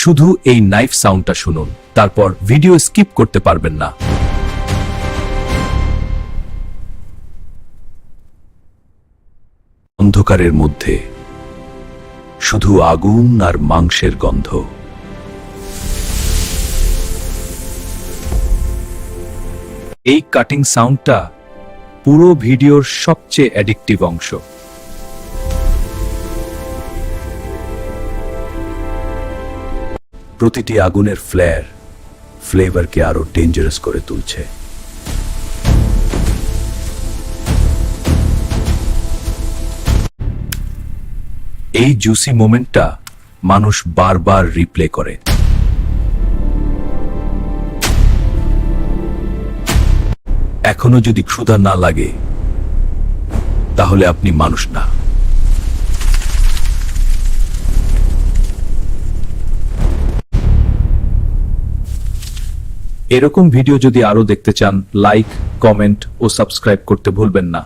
শুধু এই নাইফ সাউন্ডটা শুনুন, তারপর ভিডিও স্কিপ করতে পারবেন না। অন্ধকারের মধ্যে শুধু আগুন আর মাংসের গন্ধ। এই কাটিং সাউন্ডটা পুরো ভিডিওর সবচেয়ে অ্যাডিকটিভ অংশ। প্রতিটি আগুনের ফ্লেভারকে আরো ডেঞ্জারাস করে তুলছে। এই জুসি মোমেন্টটা মানুষ বারবার রিপ্লে করে। এখনো যদি ক্ষুধা না লাগে, তাহলে আপনি মানুষ না। এরকম ভিডিও যদি আরো দেখতে চান, লাইক, কমেন্ট ও সাবস্ক্রাইব করতে ভুলবেন না।